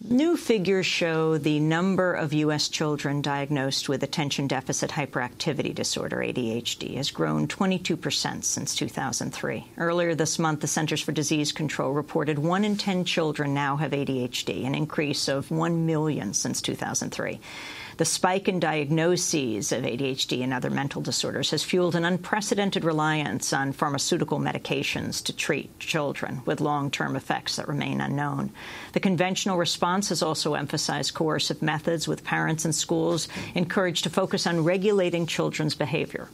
New figures show the number of U.S. children diagnosed with attention deficit hyperactivity disorder, ADHD, has grown 22% since 2003. Earlier this month, the Centers for Disease Control reported 1 in 10 children now have ADHD, an increase of 1 million since 2003. The spike in diagnoses of ADHD and other mental disorders has fueled an unprecedented reliance on pharmaceutical medications to treat children with long-term effects that remain unknown. The conventional response has also emphasized coercive methods, with parents and schools encouraged to focus on regulating children's behavior.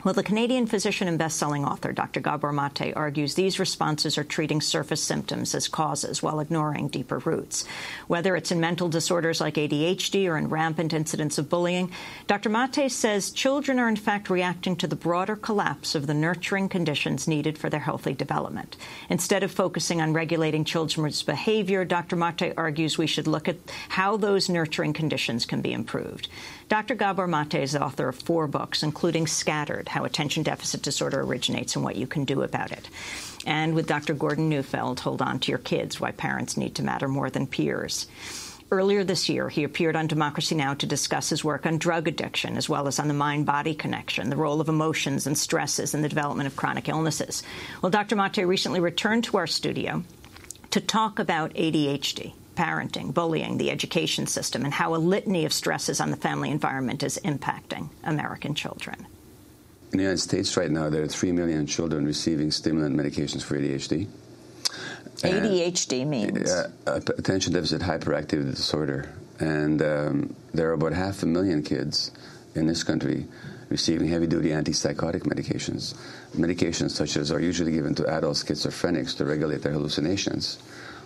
Well, the Canadian physician and best-selling author, Dr. Gabor Mate, argues these responses are treating surface symptoms as causes while ignoring deeper roots. Whether it's in mental disorders like ADHD or in rampant incidents of bullying, Dr. Mate says children are in fact reacting to the broader collapse of the nurturing conditions needed for their healthy development. Instead of focusing on regulating children's behavior, Dr. Mate argues we should look at how those nurturing conditions can be improved. Dr. Gabor Mate is the author of 4 books, including Scattered, How Attention Deficit Disorder Originates and What You Can Do About It. And with Dr. Gordon Neufeld, Hold On to Your Kids, Why Parents Need to Matter More Than Peers. Earlier this year, he appeared on Democracy Now! To discuss his work on drug addiction, as well as on the mind-body connection, the role of emotions and stresses in the development of chronic illnesses. Well, Dr. Mate recently returned to our studio to talk about ADHD, parenting, bullying, the education system, and how a litany of stresses on the family environment is impacting American children. In the United States right now, there are 3 million children receiving stimulant medications for ADHD. ADHD means? Attention Deficit Hyperactivity Disorder. And there are about 500,000 kids in this country receiving heavy-duty antipsychotic medications. Medications such as are usually given to adult schizophrenics to regulate their hallucinations.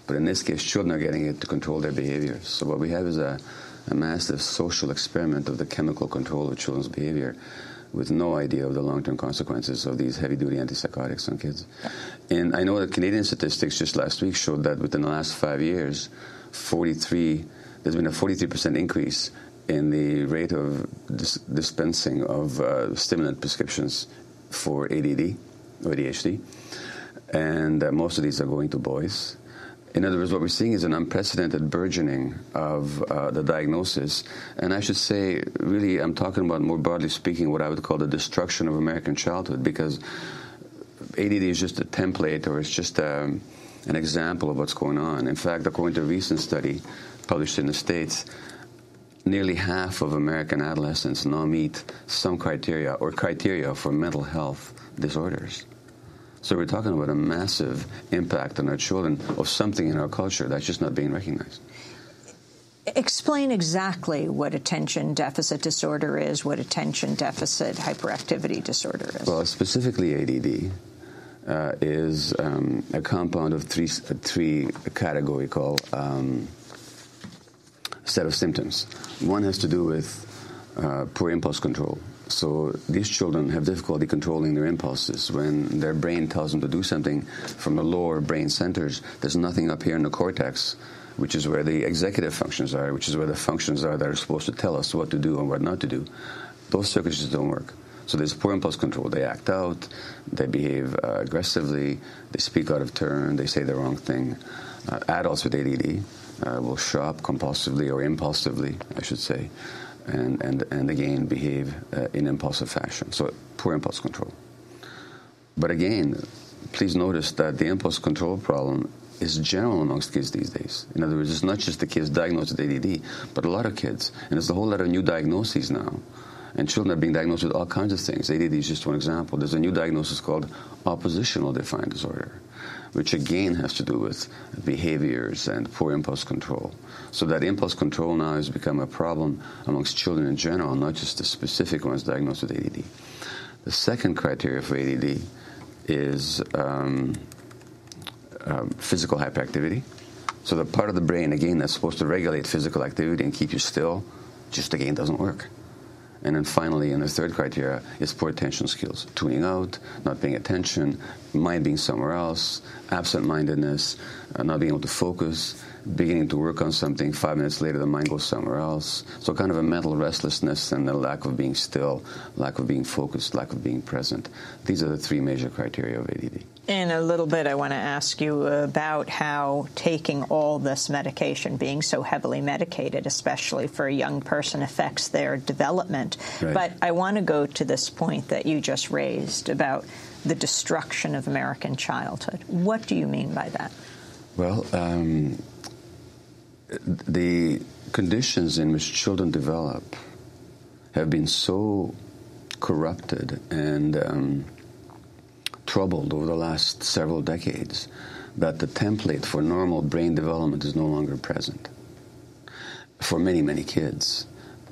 But in this case, children are getting it to control their behaviors. So what we have is a massive social experiment of the chemical control of children's behavior, with no idea of the long-term consequences of these heavy-duty antipsychotics on kids. And I know that Canadian statistics just last week showed that within the last 5 years, there's been a 43% increase in the rate of dispensing of stimulant prescriptions for ADD or ADHD. And most of these are going to boys. In other words, what we're seeing is an unprecedented burgeoning of the diagnosis. And I should say, really, I'm talking about, more broadly speaking, what I would call the destruction of American childhood, because ADD is just a template, or it's just an example of what's going on. In fact, according to a recent study published in the States, nearly half of American adolescents now meet some criteria for mental health disorders. So we're talking about a massive impact on our children of something in our culture that's just not being recognized. Explain exactly what attention deficit disorder is, what attention deficit hyperactivity disorder is. Well, specifically ADD is a compound of three category called set of symptoms. One has to do with poor impulse control. So these children have difficulty controlling their impulses. When their brain tells them to do something from the lower brain centers, there's nothing up here in the cortex, which is where the executive functions are, which is where the functions are that are supposed to tell us what to do and what not to do. Those circuits just don't work. So there's poor impulse control. They act out, they behave aggressively, they speak out of turn, they say the wrong thing. Adults with ADD will shop compulsively or impulsively, I should say, and again behave in impulsive fashion. So poor impulse control. But again, please notice that the impulse control problem is general amongst kids these days. In other words, it's not just the kids diagnosed with ADD, but a lot of kids. And there's a whole lot of new diagnoses now. And children are being diagnosed with all kinds of things. ADD is just one example. There's a new diagnosis called oppositional defiant disorder, which again has to do with behaviors and poor impulse control. So that impulse control now has become a problem amongst children in general, not just the specific ones diagnosed with ADD. The second criteria for ADD is physical hyperactivity. So the part of the brain, again, that's supposed to regulate physical activity and keep you still, just again doesn't work. And then finally, in the third criteria, is poor attention skills. Tuning out, not paying attention, mind being somewhere else, absent-mindedness, not being able to focus, beginning to work on something, 5 minutes later the mind goes somewhere else. So kind of a mental restlessness and a lack of being still, lack of being focused, lack of being present. These are the three major criteria of ADD. In a little bit, I want to ask you about how taking all this medication, being so heavily medicated, especially for a young person, affects their development. Right. But I want to go to this point that you just raised about the destruction of American childhood. What do you mean by that? Well, the conditions in which children develop have been so corrupted and troubled over the last several decades that the template for normal brain development is no longer present for many, many kids.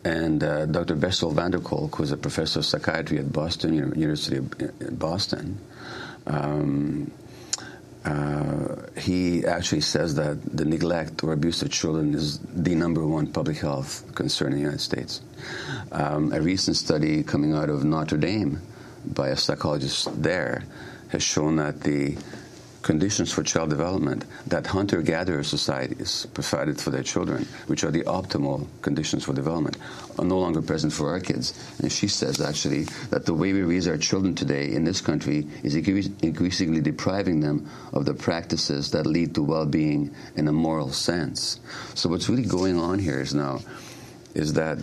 And Dr. Bessel van der Kolk, who is a professor of psychiatry at Boston University of Boston, he actually says that the neglect or abuse of children is the #1 public health concern in the United States. A recent study coming out of Notre Dame by a psychologist there has shown that the conditions for child development that hunter-gatherer societies provided for their children, which are the optimal conditions for development, are no longer present for our kids. And she says, actually, that the way we raise our children today in this country is increasingly depriving them of the practices that lead to well-being in a moral sense. So what's really going on here is that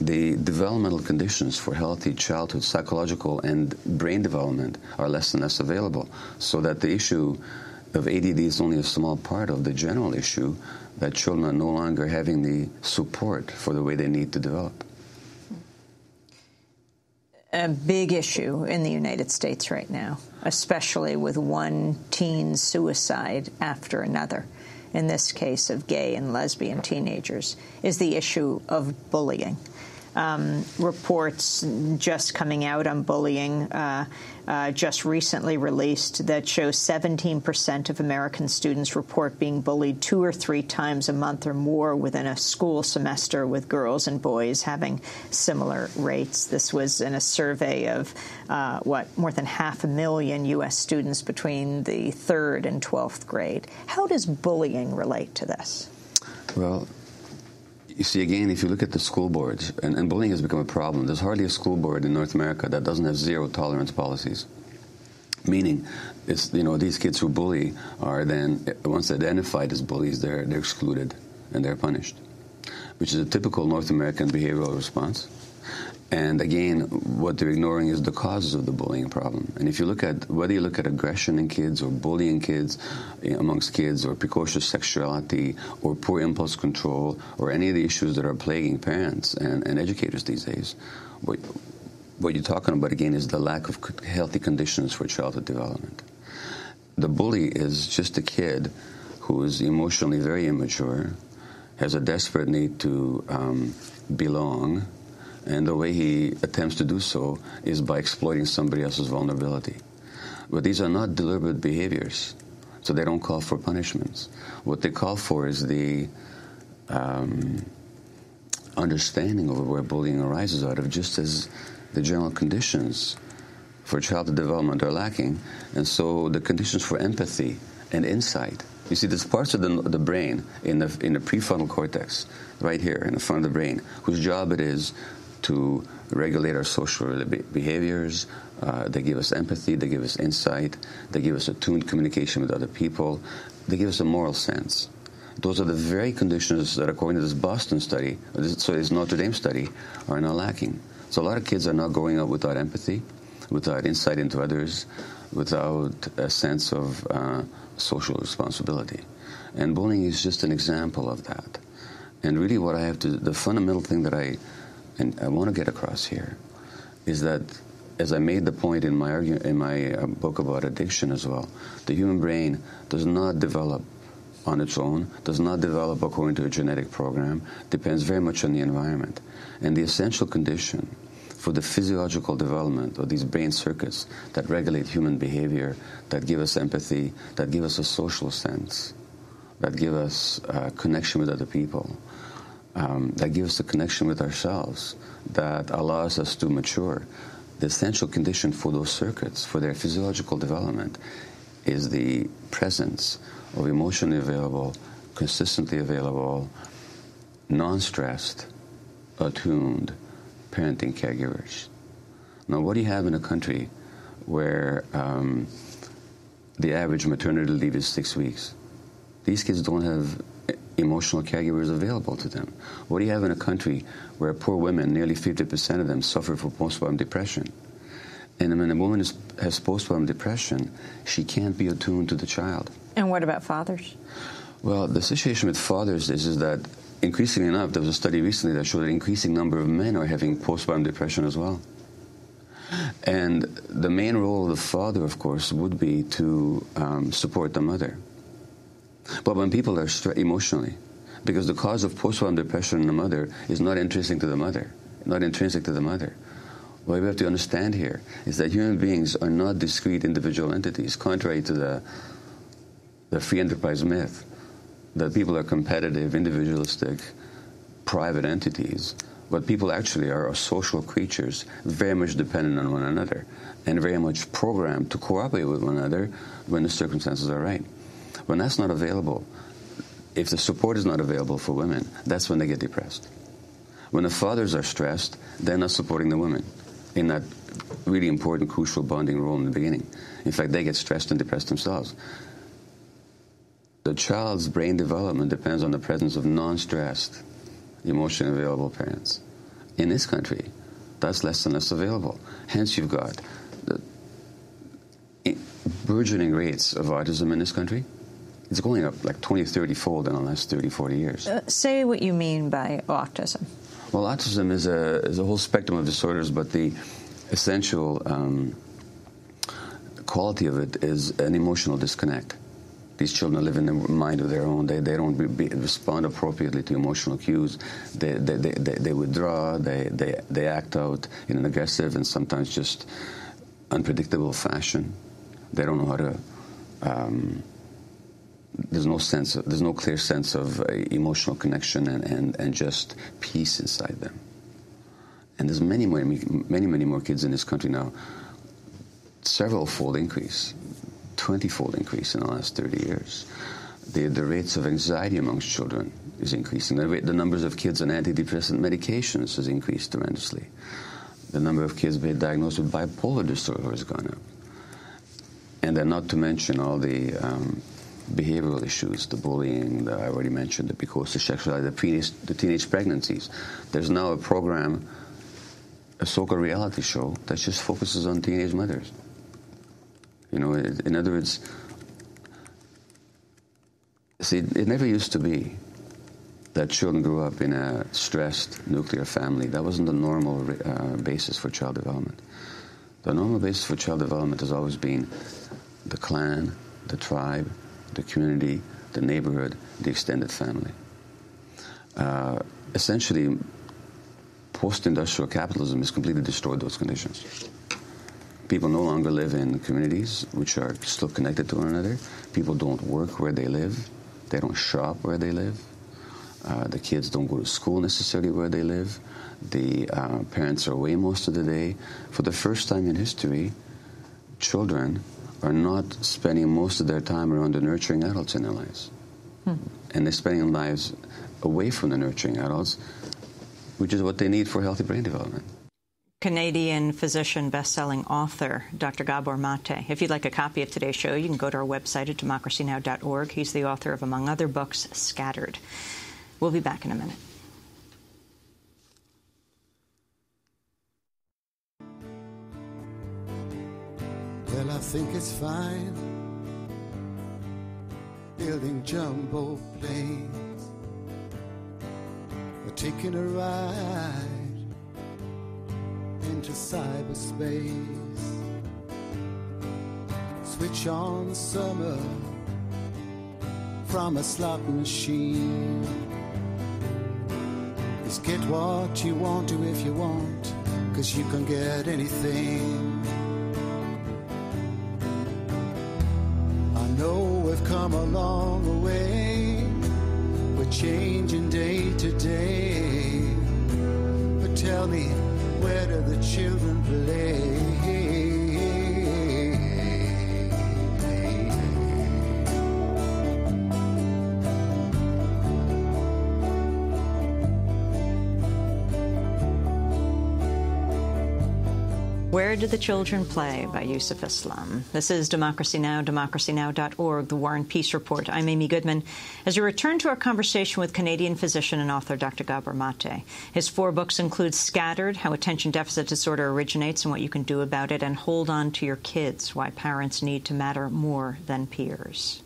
the developmental conditions for healthy childhood, psychological and brain development are less and less available, so that the issue of ADD is only a small part of the general issue that children are no longer having the support for the way they need to develop. A big issue in the United States right now, especially with one teen suicide after another, in this case of gay and lesbian teenagers, is the issue of bullying. Reports just coming out on bullying just recently released that shows 17% of American students report being bullied 2 or 3 times a month or more within a school semester, with girls and boys having similar rates. This was in a survey of, more than 500,000 U.S. students between the 3rd and 12th grade. How does bullying relate to this? Well, you see, again, if you look at the school boards, and bullying has become a problem, there's hardly a school board in North America that doesn't have zero tolerance policies. Meaning, it's, these kids who bully are then, once identified as bullies, they're excluded and they're punished, which is a typical North American behavioral response. And again, what they're ignoring is the causes of the bullying problem. And if you look at, whether you look at aggression in kids or bullying kids amongst kids, or precocious sexuality or poor impulse control, or any of the issues that are plaguing parents and educators these days, what you're talking about again is the lack of healthy conditions for childhood development. The bully is just a kid who is emotionally very immature, has a desperate need to belong, and the way he attempts to do so is by exploiting somebody else's vulnerability. But these are not deliberate behaviors, so they don't call for punishments. What they call for is the understanding of where bullying arises out of, just as the general conditions for childhood development are lacking. And so the conditions for empathy and insight. You see, there's parts of the brain in the prefrontal cortex, right here in the front of the brain, whose job it is to regulate our social behaviors. They give us empathy, they give us insight, they give us attuned communication with other people, they give us a moral sense. Those are the very conditions that, according to this Boston study, this Notre Dame study, are now lacking. So a lot of kids are not growing up without empathy, without insight into others, without a sense of social responsibility. And bullying is just an example of that. And really the fundamental thing that I want to get across here is that, as I made the point in my book about addiction as well, the human brain does not develop on its own, does not develop according to a genetic program, depends very much on the environment. And the essential condition for the physiological development of these brain circuits that regulate human behavior, that give us empathy, that give us a social sense, that give us connection with other people, that gives us a connection with ourselves, that allows us to mature. The essential condition for those circuits, for their physiological development, is the presence of emotionally available, consistently available, non-stressed, attuned parenting caregivers. Now, what do you have in a country where the average maternity leave is 6 weeks? These kids don't have emotional caregivers available to them. What do you have in a country where poor women, nearly 50% of them, suffer from postpartum depression? And when a woman has postpartum depression, she can't be attuned to the child. And what about fathers? Well, the situation with fathers is that increasingly enough, there was a study recently that showed an increasing number of men are having postpartum depression as well. And the main role of the father, of course, would be to support the mother. But when people are emotionally, because the cause of postpartum depression in the mother is not intrinsic to the mother, what we have to understand here is that human beings are not discrete individual entities, contrary to the free enterprise myth that people are competitive, individualistic, private entities. But people actually are social creatures, very much dependent on one another, and very much programmed to cooperate with one another when the circumstances are right. When that's not available, if the support is not available for women, that's when they get depressed. When the fathers are stressed, they're not supporting the women in that really important, crucial bonding role in the beginning. In fact, they get stressed and depressed themselves. The child's brain development depends on the presence of non-stressed, emotionally available parents. In this country, that's less and less available. Hence, you've got the burgeoning rates of autism in this country. It's going up like 20, 30-fold in the last 30, 40 years. Say what you mean by autism. Well, autism is a whole spectrum of disorders, but the essential quality of it is an emotional disconnect. These children live in a mind of their own. They don't respond appropriately to emotional cues. They withdraw. They act out in an aggressive and sometimes just unpredictable fashion. They don't know how to. There's no clear sense of emotional connection and just peace inside them. And there's many more kids in this country now. Several-fold increase. 20-fold increase in the last 30 years. The rates of anxiety amongst children is increasing. The numbers of kids on antidepressant medications has increased tremendously. The number of kids being diagnosed with bipolar disorder has gone up. And then not to mention all the behavioral issues, the bullying, I already mentioned, the precocious sexuality, the teenage pregnancies. There's now a program, a so-called reality show, that just focuses on teenage mothers. You know, in other words, see, it never used to be that children grew up in a stressed nuclear family. That wasn't the normal basis for child development. The normal basis for child development has always been the clan, the tribe, the community, the neighborhood, the extended family. Essentially, post-industrial capitalism has completely destroyed those conditions. People no longer live in communities which are still connected to one another. People don't work where they live. They don't shop where they live. The kids don't go to school necessarily where they live. The parents are away most of the day. For the first time in history, children are not spending most of their time around the nurturing adults in their lives. And they're spending lives away from the nurturing adults, which is what they need for healthy brain development. Canadian physician, best-selling author, Dr. Gabor Mate. If you'd like a copy of today's show, you can go to our website at democracynow.org. He's the author of, among other books, Scattered. We'll be back in a minute. Well, I think it's fine building jumbo planes or taking a ride into cyberspace. Switch on the summer from a slot machine. Just get what you want to if you want, 'cause you can get anything. I know we've come a long way, we're changing day to day, but tell me, where do the children play? Where Did the Children Play by Yusuf Islam. This is Democracy Now!, democracynow.org, the War and Peace Report. I'm Amy Goodman. As we return to our conversation with Canadian physician and author Dr. Gabor Mate. His 4 books include Scattered, How Attention Deficit Disorder Originates and What You Can Do About It, and Hold On to Your Kids, Why Parents Need to Matter More Than Peers.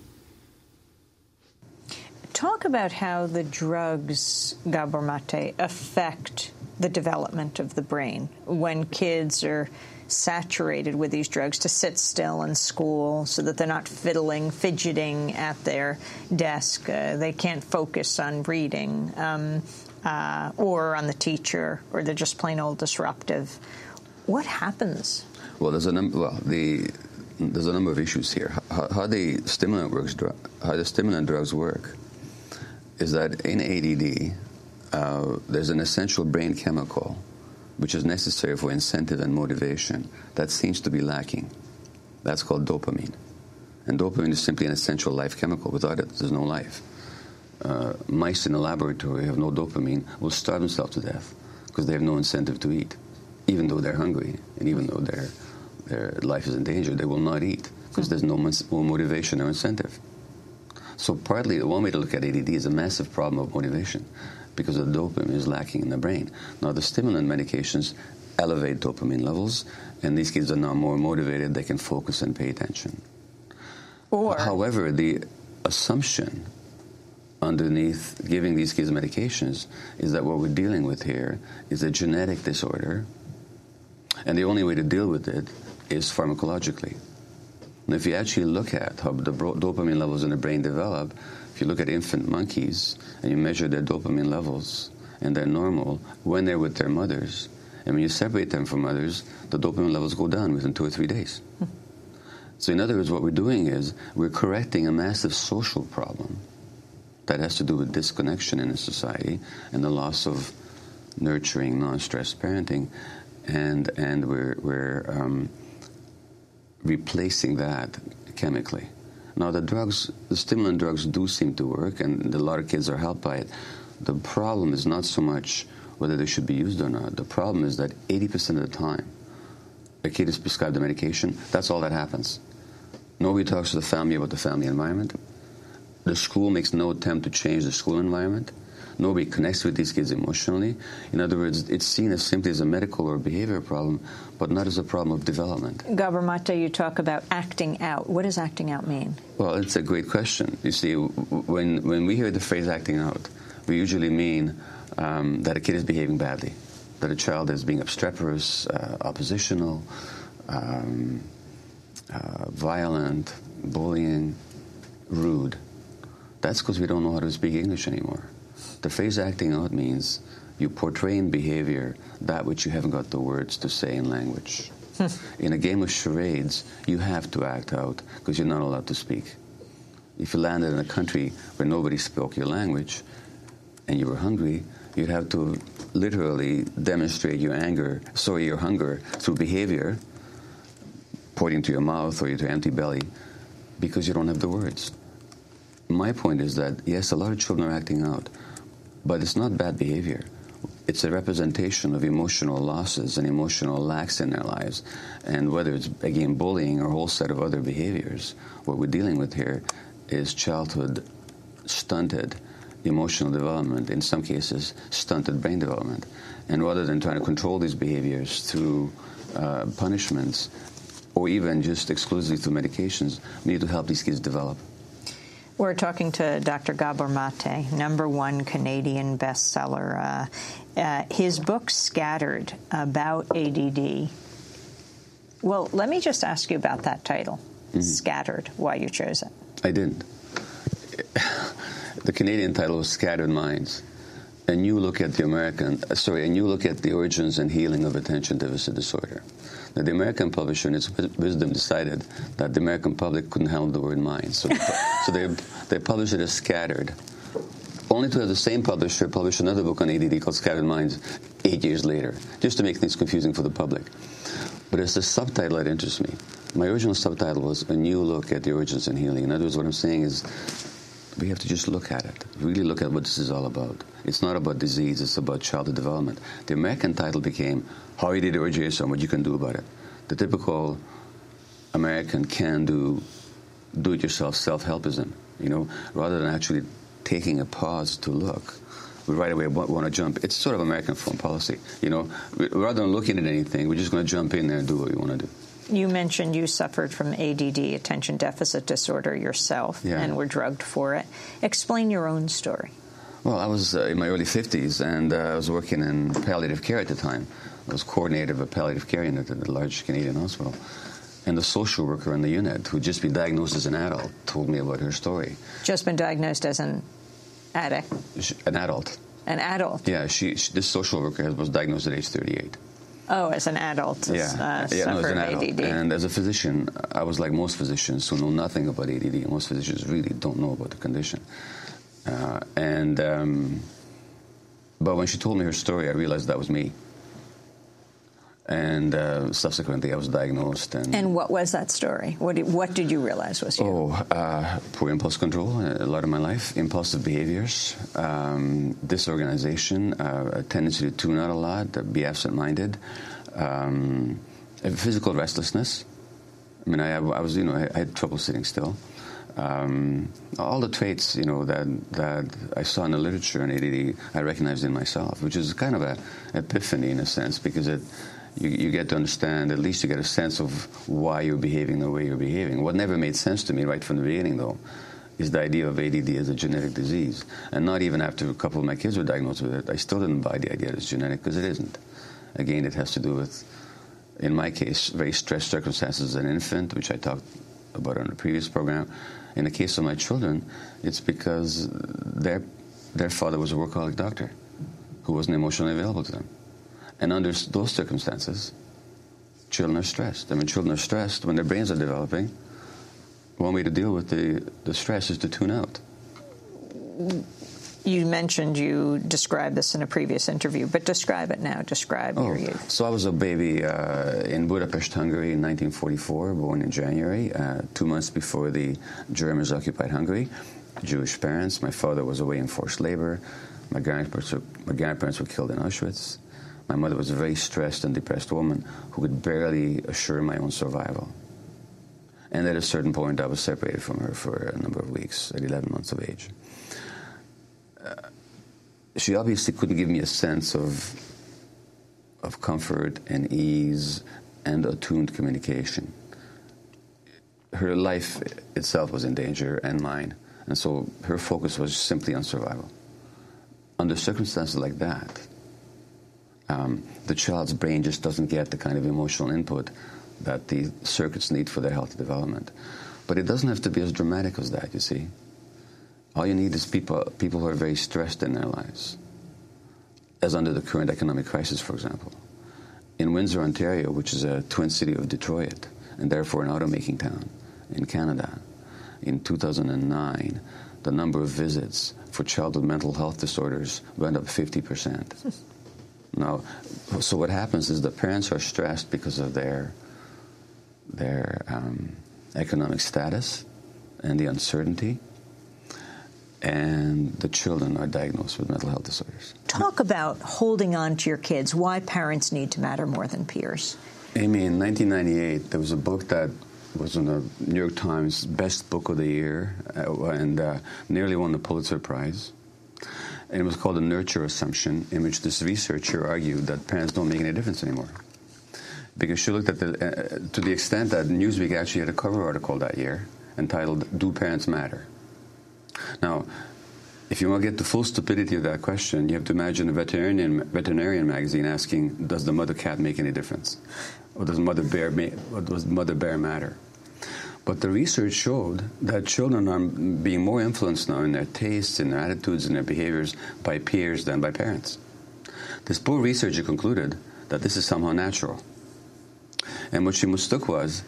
Talk about how the drugs, Gabor Mate, affect the development of the brain when kids are saturated with these drugs to sit still in school so that they're not fidgeting at their desk. They can't focus on reading or on the teacher, or they're just plain old disruptive. What happens? Well, there's a number of issues here. How the stimulant drugs work is that in ADD, there's an essential brain chemical which is necessary for incentive and motivation that seems to be lacking. That's called dopamine. And dopamine is simply an essential life chemical. Without it, there's no life. Mice in a laboratory who have no dopamine will starve themselves to death because they have no incentive to eat. Even though they're hungry and even though their life is in danger, they will not eat because there's no motivation or incentive. So partly, one way to look at ADD is a massive problem of motivation because the dopamine is lacking in the brain. Now, the stimulant medications elevate dopamine levels, and these kids are now more motivated. They can focus and pay attention. However, the assumption underneath giving these kids medications is that what we're dealing with here is a genetic disorder, and the only way to deal with it is pharmacologically. And if you actually look at how the dopamine levels in the brain develop, if you look at infant monkeys and you measure their dopamine levels and they're normal when they're with their mothers, and when you separate them from mothers, the dopamine levels go down within 2 or 3 days. So in other words, what we're doing is we're correcting a massive social problem that has to do with disconnection in a society and the loss of nurturing, non-stress parenting, and we're replacing that chemically. Now, the stimulant drugs do seem to work, and a lot of kids are helped by it. The problem is not so much whether they should be used or not. The problem is that 80% of the time, a kid is prescribed the medication, that's all that happens. Nobody talks to the family about the family environment. The school makes no attempt to change the school environment. Nobody connects with these kids emotionally. In other words, it's seen as simply as a medical or behavior problem, but not as a problem of development. Gabor Mate, you talk about acting out. What does acting out mean? Well, it's a great question. You see, when we hear the phrase acting out, we usually mean that a kid is behaving badly, that a child is being obstreperous, oppositional, violent, bullying, rude. That's because we don't know how to speak English anymore. The phrase acting out means you portray in behavior that which you haven't got the words to say in language. In a game of charades, you have to act out because you're not allowed to speak. If you landed in a country where nobody spoke your language and you were hungry, you'd have to literally demonstrate your hunger through behavior, pointing to your mouth or to your empty belly, because you don't have the words. My point is that, yes, a lot of children are acting out, but it's not bad behavior. It's a representation of emotional losses and emotional lacks in their lives. And whether it's, again, bullying or a whole set of other behaviors, what we're dealing with here is childhood stunted emotional development, in some cases, stunted brain development. And rather than trying to control these behaviors through punishments or even just exclusively through medications, we need to help these kids develop. We're talking to Dr. Gabor Mate, #1 Canadian bestseller. His book, Scattered, about ADD. Well, let me just ask you about that title, Scattered, why you chose it. I didn't. The Canadian title was Scattered Minds. A new look at the origins and healing of attention deficit disorder. Now, the American publisher, in its wisdom, decided that the American public couldn't handle the word mind, so they published it as Scattered, only to have the same publisher publish another book on ADD called Scattered Minds 8 years later, just to make things confusing for the public. But it's the subtitle that interests me. My original subtitle was A New Look at the Origins and Healing. In other words, what I'm saying is we have to just look at it, really look at what this is all about. It's not about disease, it's about childhood development. The American title became How ADD Originates and What You Can Do About It. the typical American do-it-yourself self-helpism, rather than actually taking a pause to look. We right away want to jump. It's sort of American foreign policy, Rather than looking at anything, we're just going to jump in there and do what we want to do. You mentioned you suffered from ADD, attention deficit disorder, yourself, and were drugged for it. Explain your own story. Well, I was in my early 50s, and I was working in palliative care at the time. I was coordinator of a palliative care unit at a large Canadian hospital. And the social worker in the unit, who'd just been diagnosed as an adult, told me about her story. Just been diagnosed as an addict? An adult. An adult? Yeah, this social worker was diagnosed at age 38. Oh, as an adult. No, as an adult. ADD. And as a physician, I was like most physicians who know nothing about ADD. Most physicians really don't know about the condition. But when she told me her story, I realized that was me. And subsequently, I was diagnosed. And what was that story? What did you realize was you? Poor impulse control a lot of my life, impulsive behaviors, disorganization, a tendency to tune out a lot, be absent-minded, physical restlessness. I mean, I had trouble sitting still. All the traits, that I saw in the literature on ADD, I recognized in myself, which is kind of an epiphany in a sense, because you get to understand, at least you get a sense of why you're behaving the way you're behaving. What never made sense to me right from the beginning, though, is the idea of ADD as a genetic disease. And not even after a couple of my kids were diagnosed with it, I still didn't buy the idea that it's genetic, because it isn't. Again, it has to do with, in my case, very stressed circumstances as an infant, which I talked about on a previous program. In the case of my children, it's because their father was a workaholic doctor who wasn't emotionally available to them. And under those circumstances, children are stressed. I mean, children are stressed when their brains are developing. One way to deal with the stress is to tune out. You mentioned you described this in a previous interview, but describe it now. Describe your youth. So I was a baby in Budapest, Hungary in 1944, born in January, 2 months before the Germans occupied Hungary. Jewish parents. My father was away in forced labor. My grandparents were killed in Auschwitz. My mother was a very stressed and depressed woman who could barely assure my own survival. And at a certain point, I was separated from her for a number of weeks, at 11 months of age. She obviously couldn't give me a sense of comfort and ease and attuned communication. Her life itself was in danger, and mine. And so her focus was simply on survival. Under circumstances like that, the child's brain just doesn't get the kind of emotional input that the circuits need for their healthy development. But it doesn't have to be as dramatic as that, you see. All you need is people who are very stressed in their lives, as under the current economic crisis, for example. In Windsor, Ontario, which is a twin city of Detroit, and therefore an automaking town in Canada, in 2009, the number of visits for child with mental health disorders went up 50%. Now, so what happens is the parents are stressed because of their economic status and the uncertainty, and the children are diagnosed with mental health disorders. Talk about holding on to your kids, why parents need to matter more than peers. Amy, in 1998, there was a book that was in the New York Times Best Book of the Year and nearly won the Pulitzer Prize. And it was called The Nurture Assumption, in which this researcher argued that parents don't make any difference anymore. Because she looked at to the extent that Newsweek actually had a cover article that year entitled, "Do Parents Matter?" Now, if you want to get the full stupidity of that question, you have to imagine a veterinarian magazine asking, does the mother cat make any difference? Or does mother bear matter? But the research showed that children are being more influenced now in their tastes, in their attitudes, and their behaviors by peers than by parents. This poor researcher concluded that this is somehow natural. And what she mistook was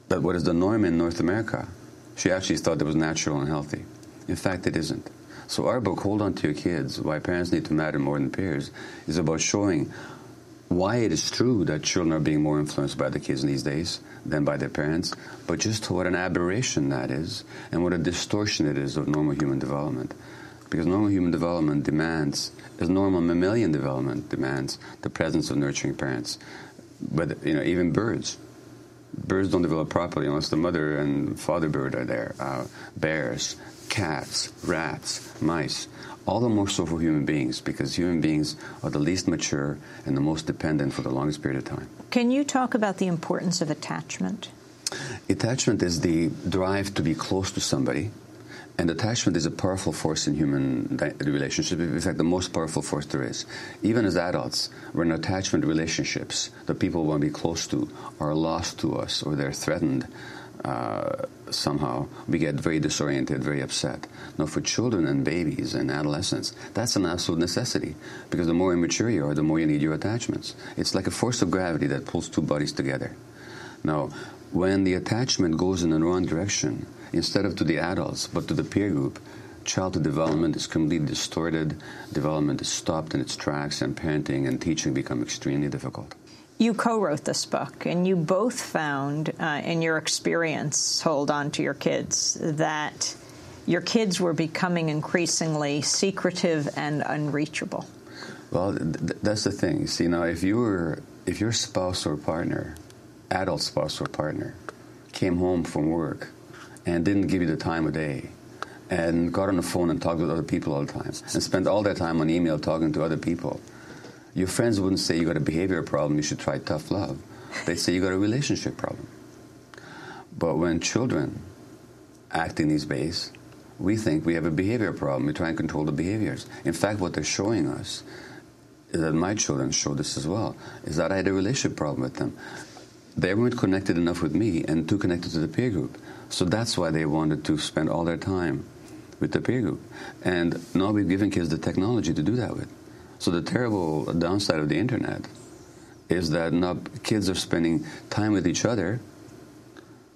that what is the norm in North America, she actually thought it was natural and healthy. In fact, it isn't. So our book, Hold On to Your Kids, Why Parents Need to Matter More Than Peers, is about showing why it is true that children are being more influenced by the kids these days than by their parents, but just what an aberration that is and what a distortion it is of normal human development. Because normal human development demands, as normal mammalian development demands, the presence of nurturing parents. But, even birds. Birds don't develop properly unless the mother and father bird are there. Bears, cats, rats, mice. All the more so for human beings, because human beings are the least mature and the most dependent for the longest period of time. Can you talk about the importance of attachment? Attachment is the drive to be close to somebody, and attachment is a powerful force in human relationship. In fact, the most powerful force there is. Even as adults, we're in attachment relationships. The people we want to be close to are lost to us, or they're threatened somehow. We get very disoriented, very upset. Now, for children and babies and adolescents, that's an absolute necessity, because the more immature you are, the more you need your attachments. It's like a force of gravity that pulls two bodies together. Now, when the attachment goes in the wrong direction, instead of to the adults, but to the peer group, childhood development is completely distorted, development is stopped in its tracks, and parenting and teaching become extremely difficult. You co-wrote this book, and you both found, in your experience, hold on to your kids, that your kids were becoming increasingly secretive and unreachable. Well, that's the thing. See, now, if your spouse or partner, adult spouse or partner, came home from work and didn't give you the time of day, and got on the phone and talked with other people all the time, and spent all their time on email talking to other people, your friends wouldn't say you got a behavior problem, you should try tough love. They'd say you got a relationship problem. But when children act in these ways, we think we have a behavior problem. We try and control the behaviors. In fact, what they're showing us is that my children show this as well, is that I had a relationship problem with them. They weren't connected enough with me and too connected to the peer group. So that's why they wanted to spend all their time with the peer group. And now we've given kids the technology to do that with. So the terrible downside of the internet is that now kids are spending time with each other.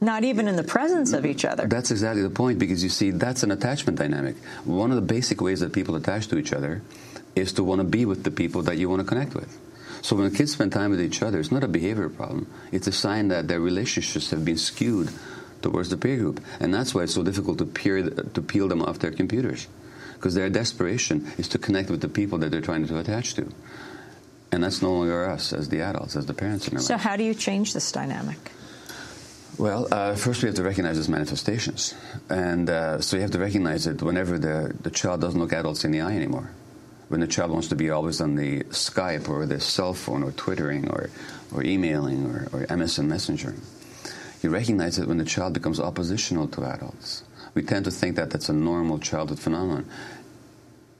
Not even in the presence of each other. That's exactly the point, because you see, that's an attachment dynamic. One of the basic ways that people attach to each other is to want to be with the people that you want to connect with. So when kids spend time with each other, it's not a behavior problem. It's a sign that their relationships have been skewed towards the peer group. And that's why it's so difficult to peel them off their computers, because their desperation is to connect with the people that they're trying to attach to. And that's no longer us as the adults, as the parents in our lives. So how do you change this dynamic? Well, first we have to recognize its manifestations. And so you have to recognize it whenever the child doesn't look adults in the eye anymore. When the child wants to be always on the Skype or the cell phone or Twittering or emailing or MSN Messenger. You recognize it when the child becomes oppositional to adults. We tend to think that that's a normal childhood phenomenon.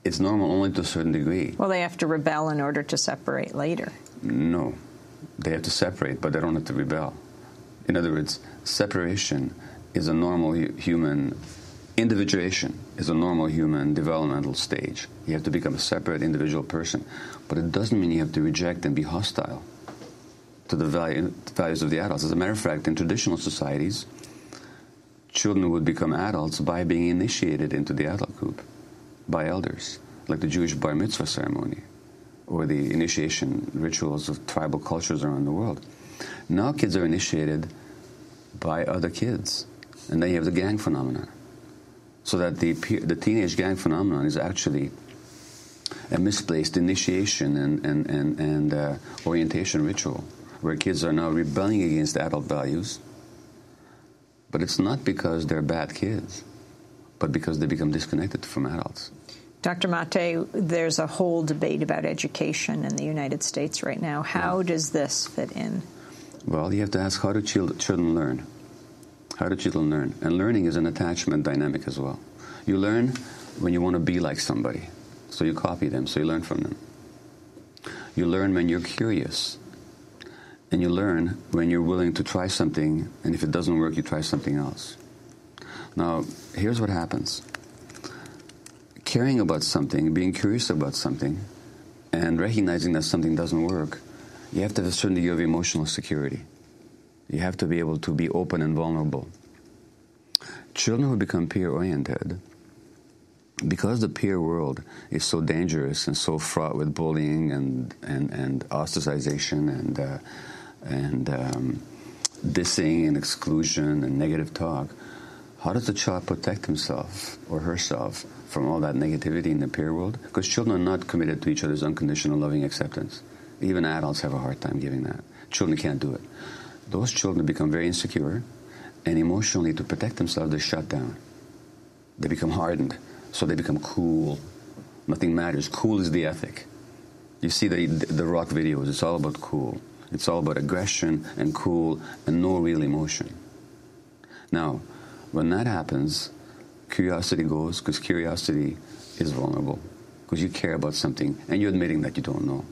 It's normal only to a certain degree. Well, they have to rebel in order to separate later. No. They have to separate, but they don't have to rebel. In other words, separation is a normal human, individuation is a normal human developmental stage. You have to become a separate individual person. But it doesn't mean you have to reject and be hostile to the values of the adults. As a matter of fact, in traditional societies, children would become adults by being initiated into the adult group by elders, like the Jewish bar mitzvah ceremony or the initiation rituals of tribal cultures around the world. Now kids are initiated by other kids, and then you have the gang phenomenon. So that the teenage gang phenomenon is actually a misplaced initiation and orientation ritual, where kids are now rebelling against adult values. But it's not because they're bad kids, but because they become disconnected from adults. Dr. Mate, there's a whole debate about education in the United States right now. How does this fit in? Well, you have to ask, how do children learn? How do children learn? And learning is an attachment dynamic as well. You learn when you want to be like somebody, so you copy them, so you learn from them. You learn when you're curious. And you learn when you're willing to try something, and if it doesn't work, you try something else. Now, here's what happens. Caring about something, being curious about something, and recognizing that something doesn't work, you have to have a certain degree of emotional security. You have to be able to be open and vulnerable. Children who become peer-oriented, because the peer world is so dangerous and so fraught with bullying and ostracization and dissing and exclusion and negative talk, how does the child protect himself or herself from all that negativity in the peer world? Because children are not committed to each other's unconditional loving acceptance. even adults have a hard time giving that. Children can't do it. Those children become very insecure, and emotionally, to protect themselves, they shut down. They become hardened, so they become cool. Nothing matters. Cool is the ethic. You see the rock videos, it's all about cool. It's all about aggression and cool and no real emotion. Now, when that happens, curiosity goes, because curiosity is vulnerable, because you care about something and you're admitting that you don't know.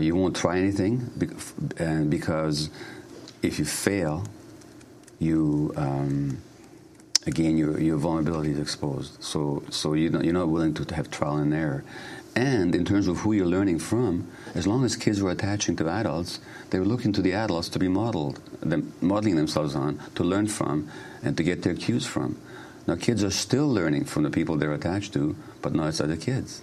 You won't try anything, and because if you fail, again, your vulnerability is exposed. So you're not willing to have trial and error. And in terms of who you're learning from, as long as kids were attaching to adults, they were looking to the adults to be modeling themselves on, to learn from, and to get their cues from. Now, kids are still learning from the people they're attached to, but now it's other kids.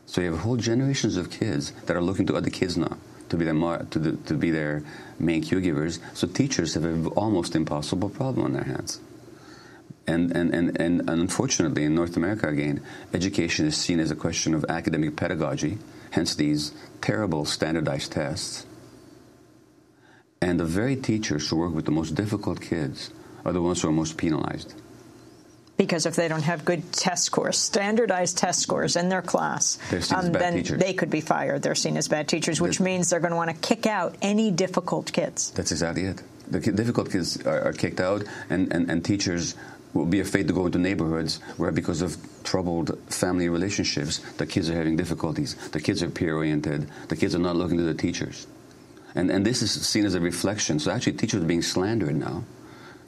So you have whole generations of kids that are looking to other kids now to be their main caregivers. So teachers have an almost impossible problem on their hands. And unfortunately, in North America, again, education is seen as a question of academic pedagogy, hence these terrible standardized tests. And the very teachers who work with the most difficult kids are the ones who are most penalized. Because if they don't have good test scores, standardized test scores in their class, then they could be fired. They're seen as bad teachers, which means they're going to want to kick out any difficult kids. That's exactly it. The difficult kids are kicked out, and teachers will be afraid to go into neighborhoods where, because of troubled family relationships, the kids are having difficulties. The kids are peer-oriented. The kids are not looking to the teachers. And this is seen as a reflection. So actually teachers are being slandered now.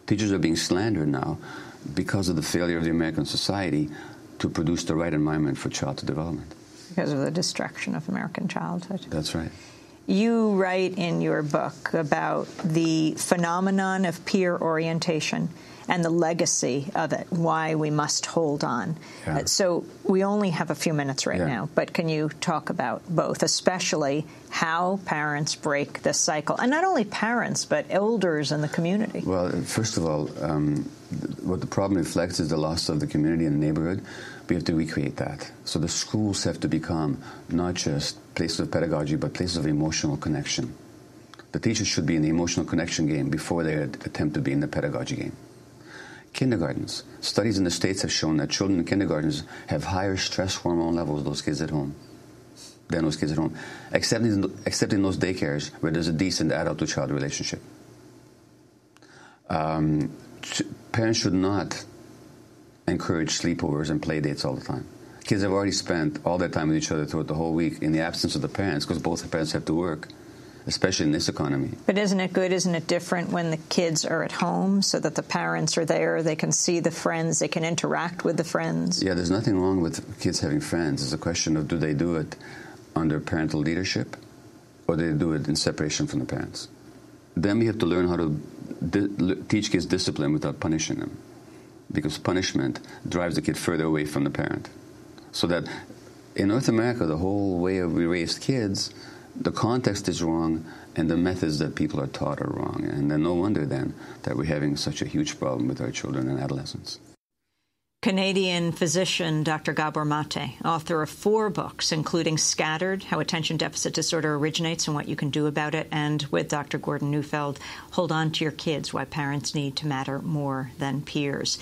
Teachers are being slandered now because of the failure of the American society to produce the right environment for childhood development. Because of the destruction of American childhood. That's right. You write in your book about the phenomenon of peer orientation and the legacy of it, why we must hold on. Yeah. So we only have a few minutes right now, but can you talk about both, especially how parents break this cycle? And not only parents, but elders in the community. Well, first of all, what the problem reflects is the loss of the community and the neighborhood. We have to recreate that. So the schools have to become not just places of pedagogy, but places of emotional connection. The teachers should be in the emotional connection game before they attempt to be in the pedagogy game. Kindergartens. Studies in the States have shown that children in kindergartens have higher stress hormone levels than those kids at home. Except in those daycares where there's a decent adult-to-child relationship. Parents should not encourage sleepovers and play dates all the time. Kids have already spent all their time with each other throughout the whole week in the absence of the parents, because both the parents have to work, especially in this economy. But isn't it good, isn't it different when the kids are at home so that the parents are there, they can see the friends, they can interact with the friends? Yeah, there's nothing wrong with kids having friends. It's a question of, do they do it under parental leadership, or do they do it in separation from the parents? Then we have to learn how to teach kids discipline without punishing them, because punishment drives the kid further away from the parent. So that in North America, the whole way we raised kids, the context is wrong, and the methods that people are taught are wrong. And then no wonder then that we're having such a huge problem with our children and adolescents. Canadian physician Dr. Gabor Mate, author of 4 books, including Scattered, How Attention Deficit Disorder Originates and What You Can Do About It, and with Dr. Gordon Neufeld, Hold On to Your Kids, Why Parents Need to Matter More Than Peers.